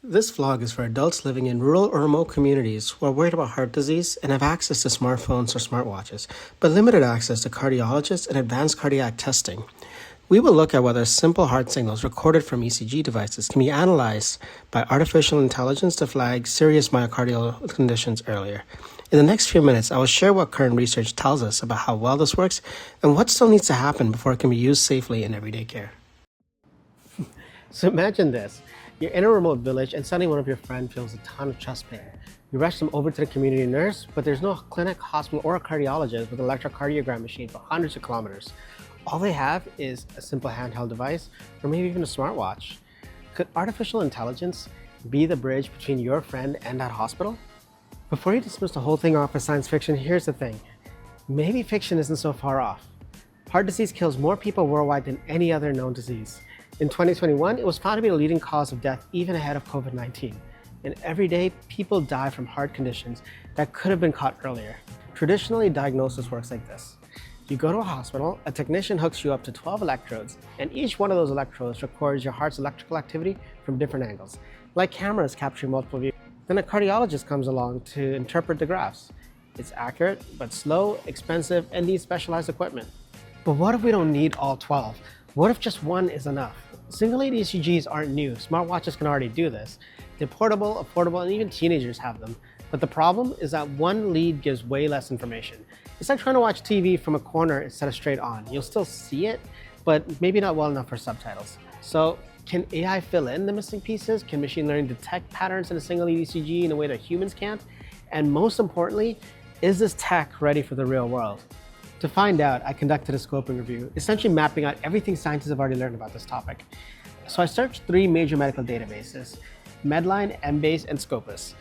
This vlog is for adults living in rural or remote communities who are worried about heart disease and have access to smartphones or smartwatches, but limited access to cardiologists and advanced cardiac testing. We will look at whether simple heart signals recorded from ECG devices can be analyzed by artificial intelligence to flag serious myocardial conditions earlier. In the next few minutes, I will share what current research tells us about how well this works and what still needs to happen before it can be used safely in everyday care. So imagine this. You're in a remote village and suddenly one of your friends feels a ton of chest pain. You rush them over to the community nurse, but there's no clinic, hospital, or a cardiologist with an electrocardiogram machine for hundreds of kilometers. All they have is a simple handheld device, or maybe even a smartwatch. Could artificial intelligence be the bridge between your friend and that hospital? Before you dismiss the whole thing off as science fiction, here's the thing. Maybe fiction isn't so far off. Heart disease kills more people worldwide than any other known disease. In 2021, it was found to be the leading cause of death even ahead of COVID-19. And every day, people die from heart conditions that could have been caught earlier. Traditionally, diagnosis works like this. You go to a hospital, a technician hooks you up to 12 electrodes, and each one of those electrodes records your heart's electrical activity from different angles, like cameras capturing multiple views. Then a cardiologist comes along to interpret the graphs. It's accurate, but slow, expensive, and needs specialized equipment. But what if we don't need all 12? What if just one is enough? Single-lead ECGs aren't new. Smartwatches can already do this. They're portable, affordable, and even teenagers have them. But the problem is that one lead gives way less information. It's like trying to watch TV from a corner instead of straight on. You'll still see it, but maybe not well enough for subtitles. So can AI fill in the missing pieces? Can machine learning detect patterns in a single-lead ECG in a way that humans can't? And most importantly, is this tech ready for the real world? To find out, I conducted a scoping review, essentially mapping out everything scientists have already learned about this topic. So I searched 3 major medical databases: Medline, Embase, and Scopus.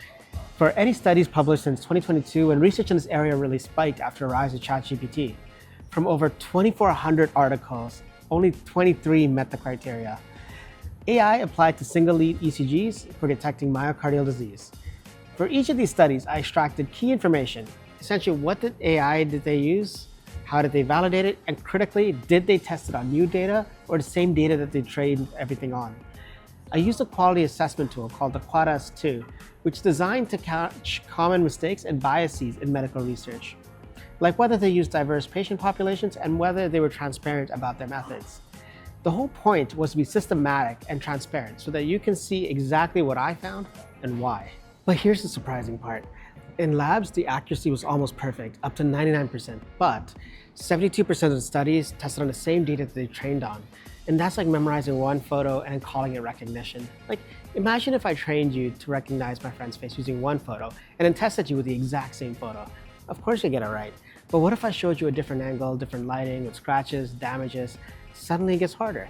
For any studies published since 2022, when research in this area really spiked after the rise of ChatGPT. From over 2,400 articles, only 23 met the criteria. AI applied to single-lead ECGs for detecting myocardial disease. For each of these studies, I extracted key information. Essentially, what AI did they use? How did they validate it? And critically, did they test it on new data or the same data that they trained everything on? I used a quality assessment tool called the QuadS2, which is designed to catch common mistakes and biases in medical research, like whether they used diverse patient populations and whether they were transparent about their methods. The whole point was to be systematic and transparent so that you can see exactly what I found and why. But here's the surprising part. In labs, the accuracy was almost perfect, up to 99%, but 72% of the studies tested on the same data that they trained on. And that's like memorizing one photo and calling it recognition. Like, imagine if I trained you to recognize my friend's face using one photo and then tested you with the exact same photo. Of course you get it right. But what if I showed you a different angle, different lighting, with scratches, damages? Suddenly it gets harder.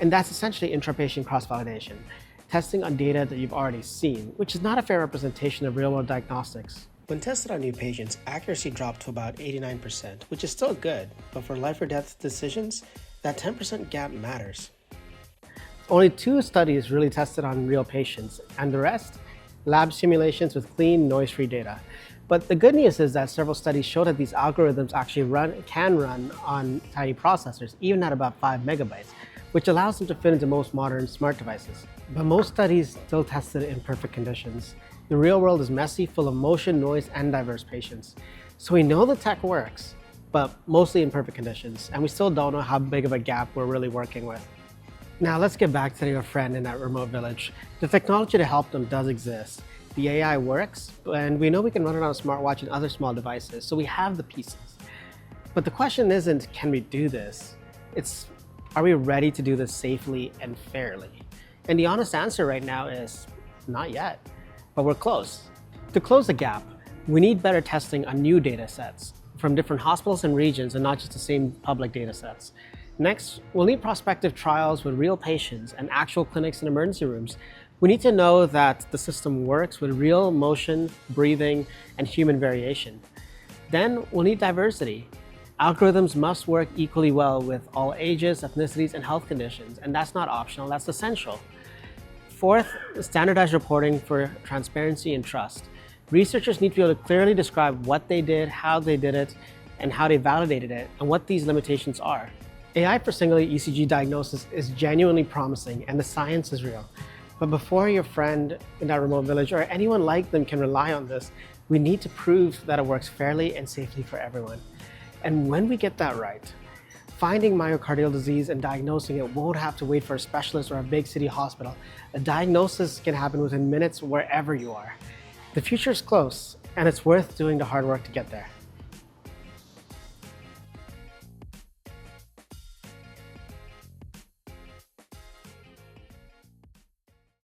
And that's essentially intra-patient cross-validation. Testing on data that you've already seen, which is not a fair representation of real-world diagnostics. When tested on new patients, accuracy dropped to about 89%, which is still good, but for life or death decisions, that 10% gap matters. Only 2 studies really tested on real patients, and the rest, lab simulations with clean, noise-free data. But the good news is that several studies show that these algorithms actually can run on tiny processors, even at about 5 megabytes, which allows them to fit into most modern smart devices. But most studies still tested in perfect conditions. The real world is messy, full of motion, noise, and diverse patients. So we know the tech works, but mostly in perfect conditions, and we still don't know how big of a gap we're really working with. Now let's get back to your friend in that remote village. The technology to help them does exist. The AI works, and we know we can run it on a smartwatch and other small devices, so we have the pieces. But the question isn't, can we do this? It's, are we ready to do this safely and fairly? And the honest answer right now is, not yet, but we're close. To close the gap, we need better testing on new data sets from different hospitals and regions and not just the same public data sets. Next, we'll need prospective trials with real patients and actual clinics and emergency rooms. We need to know that the system works with real motion, breathing, and human variation. Then we'll need diversity. Algorithms must work equally well with all ages, ethnicities, and health conditions, and that's not optional, that's essential. Fourth, standardized reporting for transparency and trust. Researchers need to be able to clearly describe what they did, how they did it, and how they validated it, and what these limitations are. AI for single-lead ECG diagnosis is genuinely promising, and the science is real. But before your friend in that remote village or anyone like them can rely on this, we need to prove that it works fairly and safely for everyone. And when we get that right, finding myocardial disease and diagnosing it won't have to wait for a specialist or a big city hospital. A diagnosis can happen within minutes wherever you are. The future is close, and it's worth doing the hard work to get there.